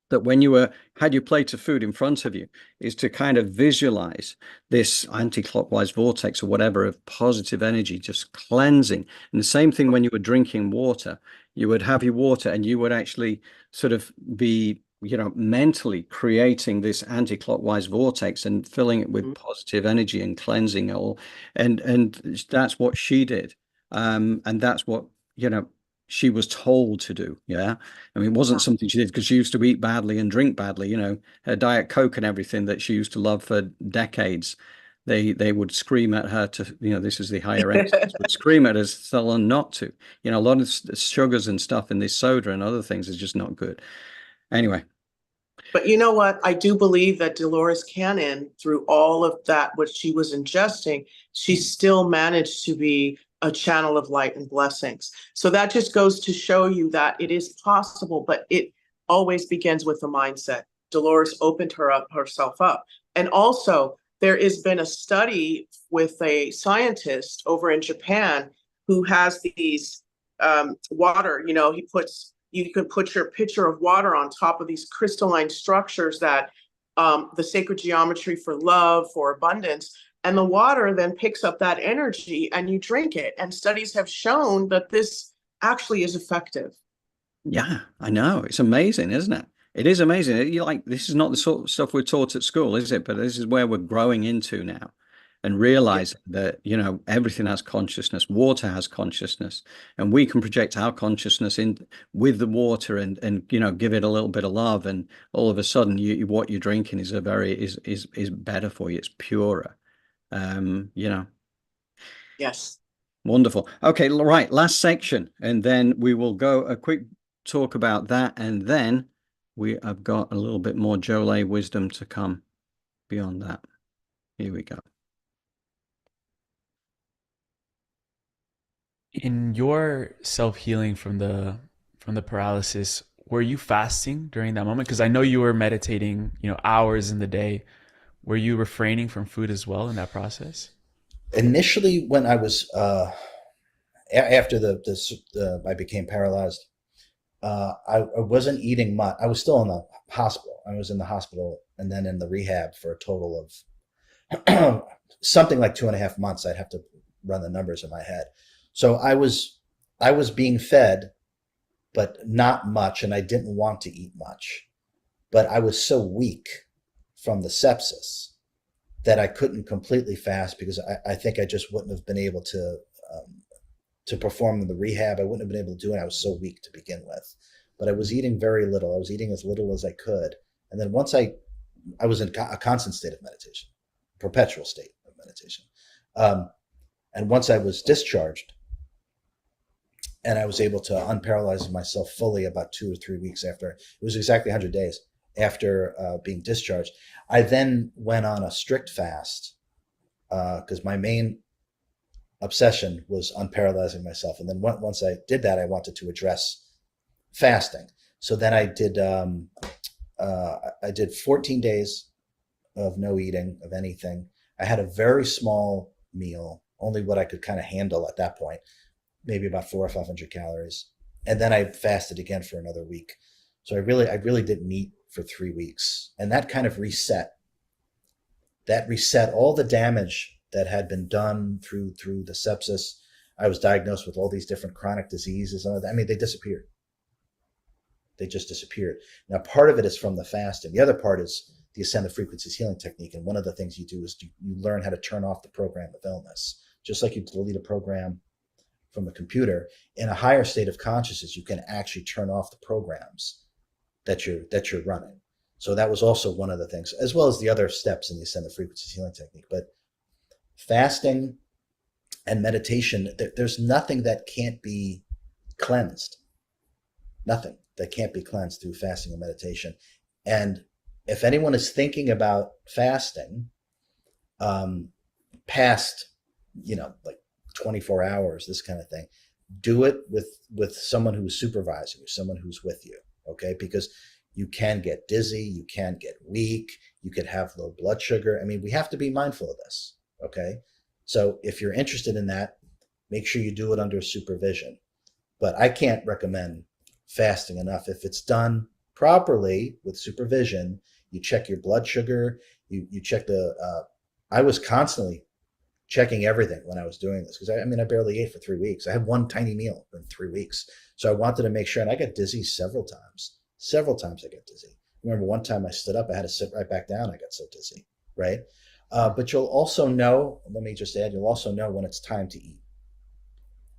that when you had your plate of food in front of you is to kind of visualize this anti-clockwise vortex or whatever of positive energy just cleansing. And the same thing when you were drinking water, you would have your water and you would actually sort of be, you know, mentally creating this anti-clockwise vortex and filling it with positive energy and cleansing it all. And that's what she did. And that's what, you know, she was told to do. Yeah. I mean, it wasn't something she did because she used to eat badly and drink badly, you know, her Diet Coke and everything that she used to love for decades. They would scream at her to, you know, this is the higher entities would scream at us, tell her not to. You know, a lot of sugars and stuff in this soda and other things is just not good. Anyway. But you know what? I do believe that Dolores Cannon, through all of that, what she was ingesting, she still managed to be a channel of light and blessings. So that just goes to show you that it is possible, but it always begins with a mindset. Dolores opened herself up. And also, there has been a study with a scientist over in Japan who has these water, you can put your pitcher of water on top of these crystalline structures that the sacred geometry for love, for abundance, and the water then picks up that energy and you drink it. And studies have shown that this actually is effective. Yeah, I know. It's amazing, isn't it? It is amazing. You like, this is not the sort of stuff we're taught at school, is it? But this is where we're growing into now, and realizing that, everything has consciousness. Water has consciousness, and we can project our consciousness in with the water, and give it a little bit of love, and all of a sudden, what you're drinking is is better for you. It's purer. Yes. Wonderful. Okay, right. Last section, and then we will go a quick talk about that, and then we have got a little bit more Jolé wisdom to come beyond that. Here we go. In your self-healing from the paralysis, were you fasting during that moment? Because I know you were meditating, hours in the day. Were you refraining from food as well in that process? Initially, when I was after I became paralyzed, I wasn't eating much. I was still in the hospital. I was in the hospital and then in the rehab for a total of something like 2.5 months. I'd have to run the numbers in my head. So I was being fed, but not much, and I didn't want to eat much. But I was so weak from the sepsis that I couldn't completely fast, because I think I just wouldn't have been able to perform in the rehab. I wouldn't have been able to do it. I was so weak to begin with. But I was eating very little. I was eating as little as I could. And then once I was in a constant state of meditation, perpetual state of meditation. And once I was discharged, and I was able to unparalyze myself fully about 2 or 3 weeks after, it was exactly 100 days after being discharged, I then went on a strict fast, because my main obsession was unparalyzing myself. And then once I did that, I wanted to address fasting. So then I did 14 days of no eating of anything. I had a very small meal, only what I could kind of handle at that point, maybe about 400 or 500 calories. And then I fasted again for another week. So I really didn't eat for 3 weeks. And that kind of reset all the damage that had been done through the sepsis. I was diagnosed with all these different chronic diseases. I mean, they disappeared. They just disappeared. Now, part of it is from the fasting. The other part is the ascended frequencies healing technique. And one of the things you do is you learn how to turn off the program of illness. Just like you delete a program from a computer, in a higher state of consciousness, you can actually turn off the programs that you're running. So that was also one of the things, as well as the other steps in the ascended frequencies healing technique. But fasting and meditation, there's nothing that can't be cleansed. Nothing that can't be cleansed through fasting and meditation. And if anyone is thinking about fasting past, like 24 hours, this kind of thing, do it with someone who's supervising you, someone who's with you, okay? Because you can get dizzy, you can get weak, you could have low blood sugar. I mean, we have to be mindful of this, okay? So if you're interested in that, make sure you do it under supervision. But I can't recommend fasting enough. If it's done properly with supervision, you check your blood sugar, you check I was constantly checking everything when I was doing this, because I barely ate for 3 weeks. I had one tiny meal in 3 weeks. So I wanted to make sure, and I got dizzy several times. Several times I got dizzy. I remember one time I stood up, I had to sit right back down. I got so dizzy, right? But you'll also know, let me just add, you'll also know when it's time to eat.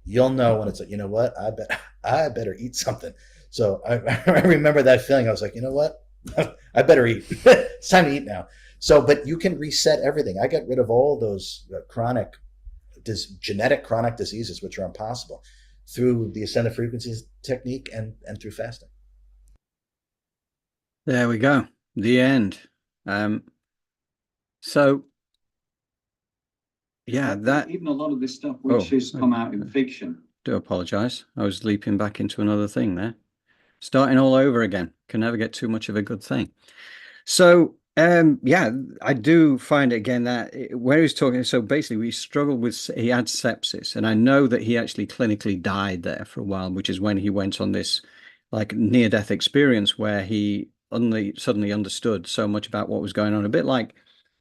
You'll know when it's like, you know what, I better eat something. So I remember that feeling. I was like, you know what, I better eat. It's time to eat now. So, but you can reset everything. I got rid of all those genetic chronic diseases, which are impossible, through the ascended frequencies technique and through fasting. There we go. The end. So, yeah, that even a lot of this stuff which has come out in fiction. Do apologize. I was leaping back into another thing there. Starting all over again. Can never get too much of a good thing. So, Yeah, I do find again that where he's talking, so basically we struggled with, he had sepsis, and I know that he actually clinically died there for a while, which is when he went on this like near-death experience where he only suddenly understood so much about what was going on, a bit like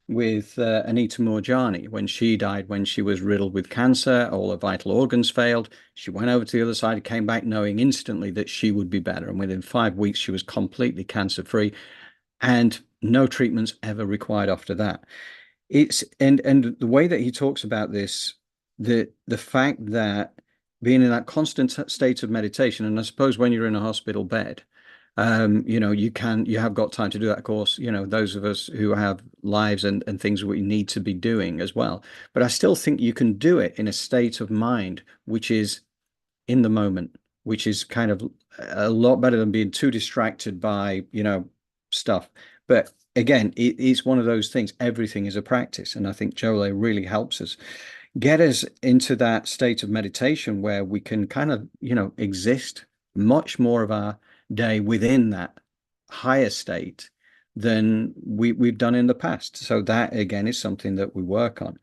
with Anita Moorjani when she died, when she was riddled with cancer, all her vital organs failed. She went over to the other side, came back knowing instantly that she would be better, and within 5 weeks she was completely cancer-free, and no treatments ever required after that. It's and the way that he talks about this, the fact that being in that constant state of meditation, and I suppose when you're in a hospital bed, you have got time to do that. Of course, those of us who have lives and things we need to be doing as well. But I still think you can do it in a state of mind which is in the moment, which is kind of a lot better than being too distracted by, stuff. But again, it's one of those things. Everything is a practice. And I think Jolé really helps us get us into that state of meditation where we can kind of, exist much more of our day within that higher state than we've done in the past. So that again is something that we work on.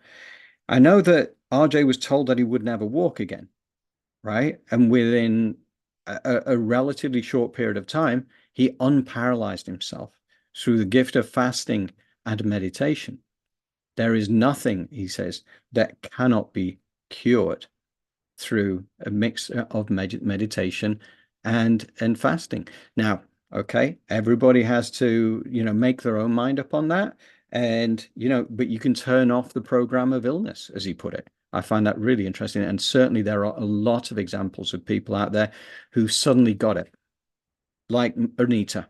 I know that RJ was told that he would never walk again, right? And within a relatively short period of time, he unparalyzed himself through the gift of fasting and meditation. There is nothing, he says, that cannot be cured through a mix of meditation and fasting. Now, okay, everybody has to, make their own mind up on that. And, but you can turn off the program of illness, as he put it. I find that really interesting. And certainly there are a lot of examples of people out there who suddenly got it, like Anita.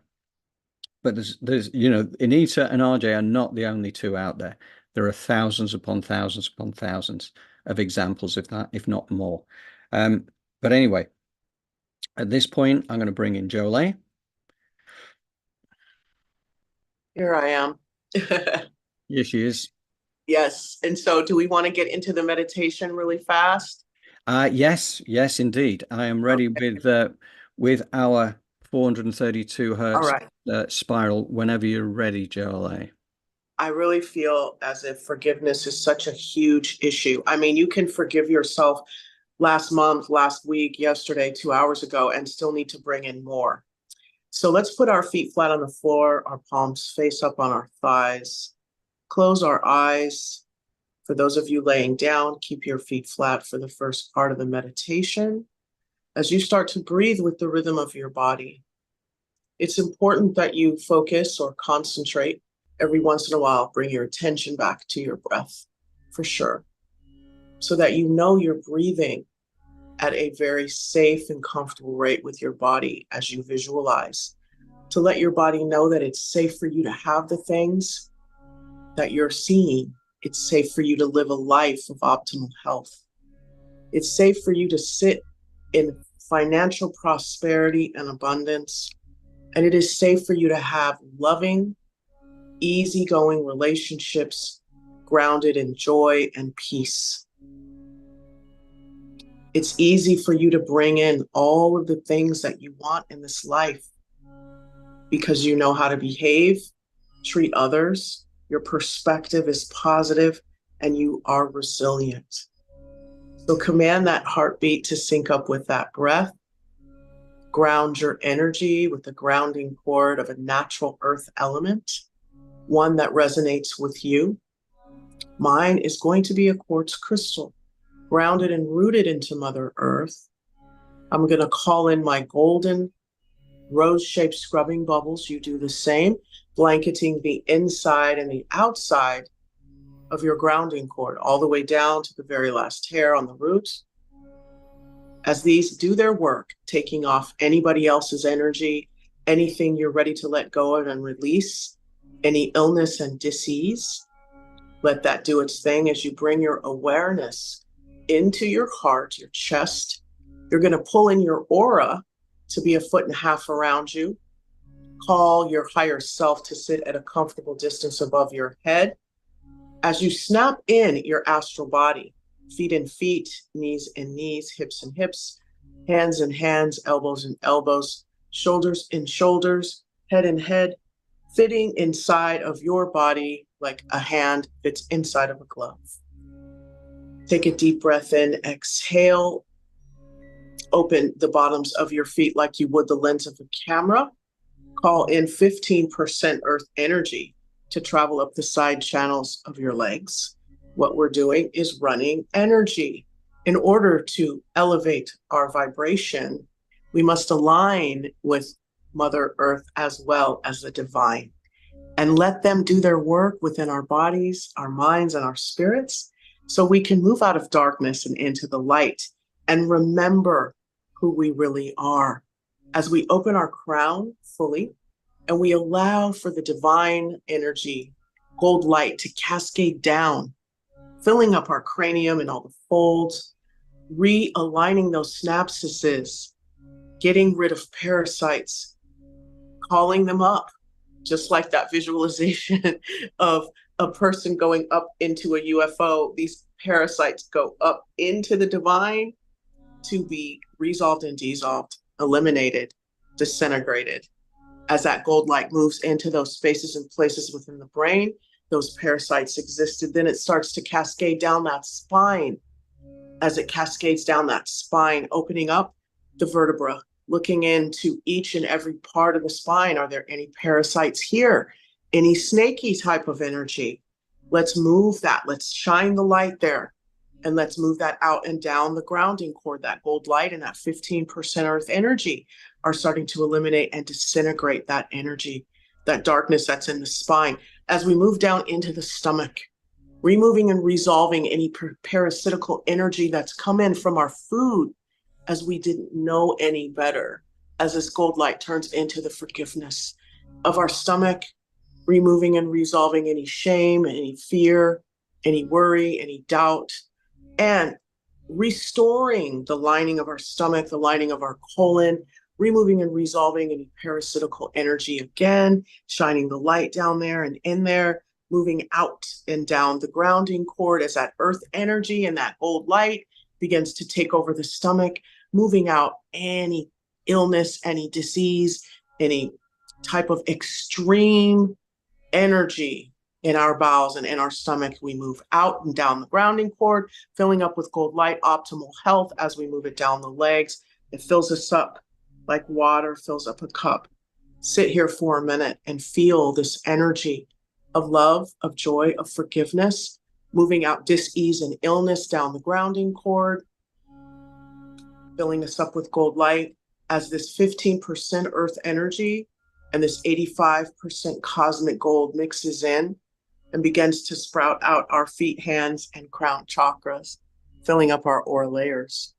But there's Anita and RJ are not the only two out there. There are thousands upon thousands upon thousands of examples of that, if not more. But anyway, at this point, I'm going to bring in Jolé. Here I am. Yes, she is. Yes. And so do we want to get into the meditation really fast? Yes, indeed. I am ready with our 432 All hertz right. spiral whenever you're ready, Jolé. I really feel as if forgiveness is such a huge issue. I mean, you can forgive yourself last month, last week, yesterday, 2 hours ago, and still need to bring in more. So let's put our feet flat on the floor, our palms face up on our thighs. Close our eyes. For those of you laying down, keep your feet flat for the first part of the meditation. As you start to breathe with the rhythm of your body, it's important that you focus or concentrate every once in a while. Bring your attention back to your breath, for sure, so that you know you're breathing at a very safe and comfortable rate with your body as you visualize, to let your body know that it's safe for you to have the things that you're seeing. It's safe for you to live a life of optimal health. It's safe for you to sit in financial prosperity and abundance. And it is safe for you to have loving, easygoing relationships grounded in joy and peace. It's easy for you to bring in all of the things that you want in this life because you know how to behave, treat others, your perspective is positive, and you are resilient. So command that heartbeat to sync up with that breath. Ground your energy with the grounding cord of a natural earth element, one that resonates with you. Mine is going to be a quartz crystal, grounded and rooted into Mother Earth. I'm going to call in my golden rose-shaped scrubbing bubbles. You do the same, blanketing the inside and the outside of your grounding cord, all the way down to the very last hair on the root. As these do their work, taking off anybody else's energy, anything you're ready to let go of and release, any illness and disease, let that do its thing as you bring your awareness into your heart, your chest. You're going to pull in your aura to be 1.5 feet around you. Call your higher self to sit at a comfortable distance above your head. As you snap in your astral body, feet in feet, knees in knees, hips in hips, hands in hands, elbows in elbows, shoulders in shoulders, head in head, fitting inside of your body like a hand fits inside of a glove. Take a deep breath in, exhale, open the bottoms of your feet like you would the lens of a camera. Call in 15% earth energy to travel up the side channels of your legs. What we're doing is running energy. In order to elevate our vibration, we must align with Mother Earth as well as the divine, and let them do their work within our bodies, our minds, and our spirits, so we can move out of darkness and into the light and remember who we really are. As we open our crown fully and we allow for the divine energy, gold light, to cascade down, filling up our cranium and all the folds, realigning those synapses, getting rid of parasites, calling them up, just like that visualization of a person going up into a UFO. These parasites go up into the divine to be resolved and dissolved, eliminated, disintegrated. As that gold light moves into those spaces and places within the brain, those parasites existed, then it starts to cascade down that spine. As it cascades down that spine, opening up the vertebra, looking into each and every part of the spine. Are there any parasites here? Any snaky type of energy? Let's move that. Let's shine the light there. And let's move that out and down the grounding cord. That gold light and that 15% earth energy are starting to eliminate and disintegrate that energy, that darkness that's in the spine. As we move down into the stomach, removing and resolving any parasitical energy that's come in from our food, as we didn't know any better, as this gold light turns into the forgiveness of our stomach, removing and resolving any shame, any fear, any worry, any doubt, and restoring the lining of our stomach, the lining of our colon, removing and resolving any parasitical energy again, shining the light down there and in there, moving out and down the grounding cord as that earth energy and that gold light begins to take over the stomach, moving out any illness, any disease, any type of extreme energy in our bowels and in our stomach. We move out and down the grounding cord, filling up with gold light, optimal health. As we move it down the legs, it fills us up like water fills up a cup. Sit here for a minute and feel this energy of love, of joy, of forgiveness, moving out dis-ease and illness down the grounding cord, filling us up with gold light as this 15% earth energy and this 85% cosmic gold mixes in and begins to sprout out our feet, hands, and crown chakras, filling up our aura layers,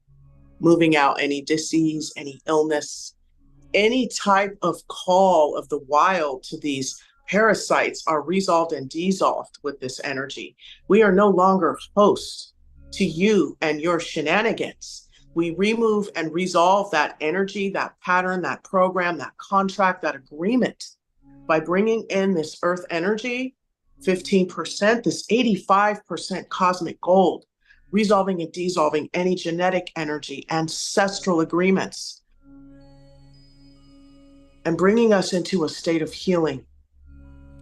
moving out any disease, any illness, any type of call of the wild to these parasites are resolved and dissolved with this energy. We are no longer hosts to you and your shenanigans. We remove and resolve that energy, that pattern, that program, that contract, that agreement by bringing in this earth energy, 15%, this 85% cosmic gold, resolving and dissolving any genetic energy, ancestral agreements, and bringing us into a state of healing,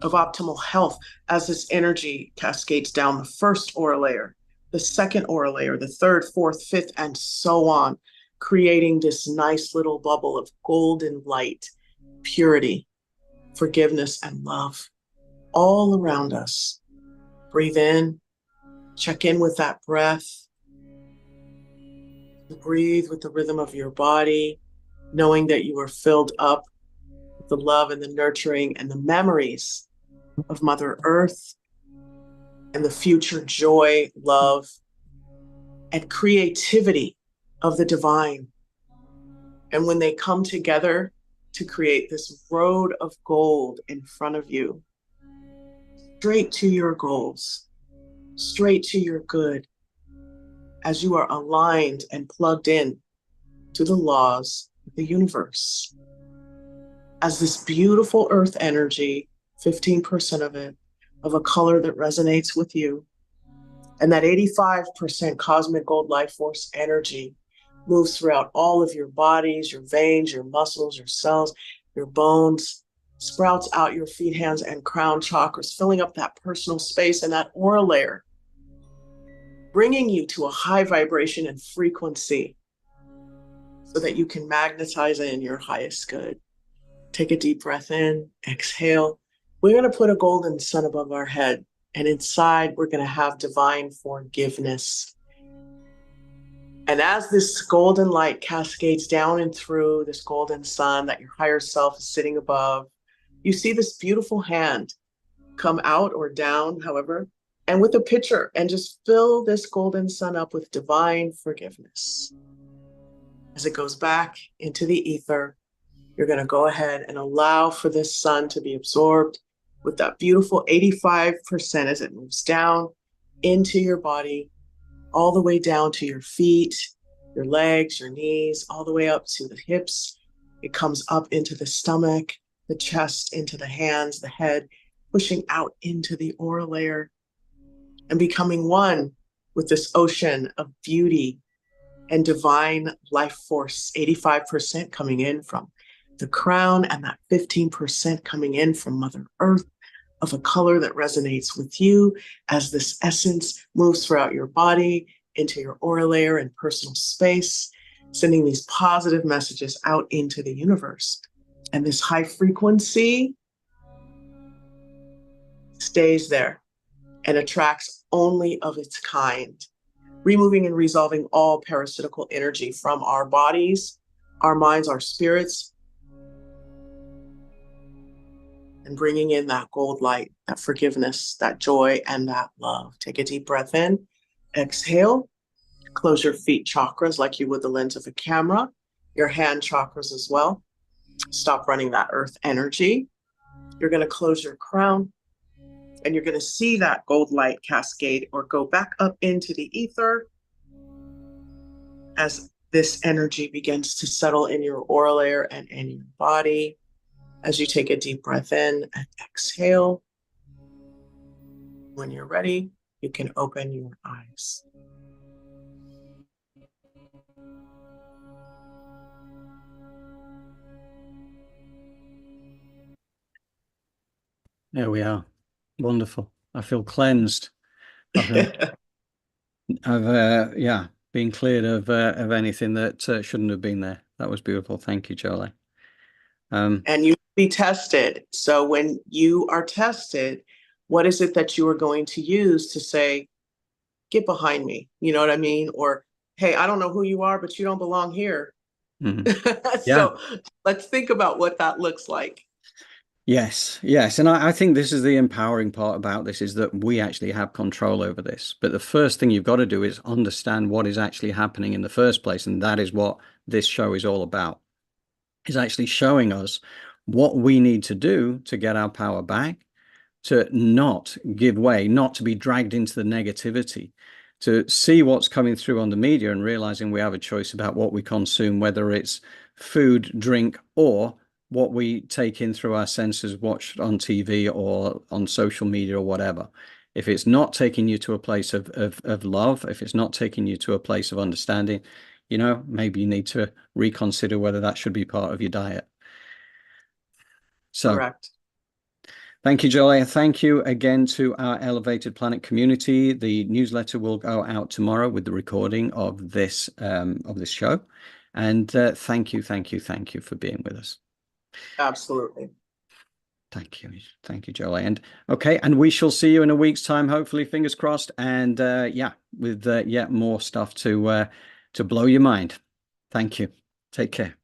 of optimal health as this energy cascades down the first aura layer, the second aura layer, the third, fourth, fifth, and so on, creating this nice little bubble of golden light, purity, forgiveness, and love all around us. Breathe in, check in with that breath. Breathe with the rhythm of your body, knowing that you are filled up with the love and the nurturing and the memories of Mother Earth and the future joy, love, and creativity of the divine. And when they come together to create this road of gold in front of you, straight to your goals, straight to your good, as you are aligned and plugged in to the laws of the universe. As this beautiful earth energy, 15% of it, of a color that resonates with you, and that 85% cosmic gold life force energy moves throughout all of your bodies, your veins, your muscles, your cells, your bones, sprouts out your feet, hands, and crown chakras, filling up that personal space and that aura layer, bringing you to a high vibration and frequency so that you can magnetize in your highest good. Take a deep breath in, exhale. We're going to put a golden sun above our head, and inside we're going to have divine forgiveness. And as this golden light cascades down and through this golden sun that your higher self is sitting above, you see this beautiful hand come out or down, however, and with a pitcher, and just fill this golden sun up with divine forgiveness. As it goes back into the ether, you're going to go ahead and allow for this sun to be absorbed with that beautiful 85% as it moves down into your body, all the way down to your feet, your legs, your knees, all the way up to the hips. It comes up into the stomach, the chest, into the hands, the head, pushing out into the aura layer and becoming one with this ocean of beauty and divine life force, 85% coming in from the crown and that 15% coming in from Mother Earth, of a color that resonates with you as this essence moves throughout your body into your aura layer and personal space, sending these positive messages out into the universe. And this high frequency stays there and attracts only of its kind, removing and resolving all parasitical energy from our bodies, our minds, our spirits, and bringing in that gold light, that forgiveness, that joy, and that love. Take a deep breath in, exhale, close your feet chakras like you would the lens of a camera, your hand chakras as well. Stop running that earth energy. You're going to close your crown, and you're going to see that gold light cascade or go back up into the ether as this energy begins to settle in your aura layer and in your body. As you take a deep breath in and exhale, when you're ready, you can open your eyes. There we are. Wonderful. I feel cleansed. I've been cleared of anything that shouldn't have been there. That was beautiful. Thank you, Jolé. And you be tested. So when you are tested, what is it that you are going to use to say, get behind me? You know what I mean? Or, hey, I don't know who you are, but you don't belong here. Mm-hmm. So let's think about what that looks like. Yes. And I think this is the empowering part about this, is that we actually have control over this. But the first thing you've got to do is understand what is actually happening in the first place. And that is what this show is all about, is actually showing us what we need to do to get our power back, to not give way, not to be dragged into the negativity, to see what's coming through on the media and realizing we have a choice about what we consume, whether it's food, drink, or what we take in through our senses, watched on TV or on social media or whatever. If it's not taking you to a place of love, if it's not taking you to a place of understanding, maybe you need to reconsider whether that should be part of your diet. So, correct. Thank you, Jolé. Thank you again to our Elevated Planet community. The newsletter will go out tomorrow with the recording of this show. And thank you for being with us. Absolutely. Thank you, Jolé. And okay, and we shall see you in a week's time, hopefully, fingers crossed. And with yet more stuff to blow your mind. Thank you. Take care.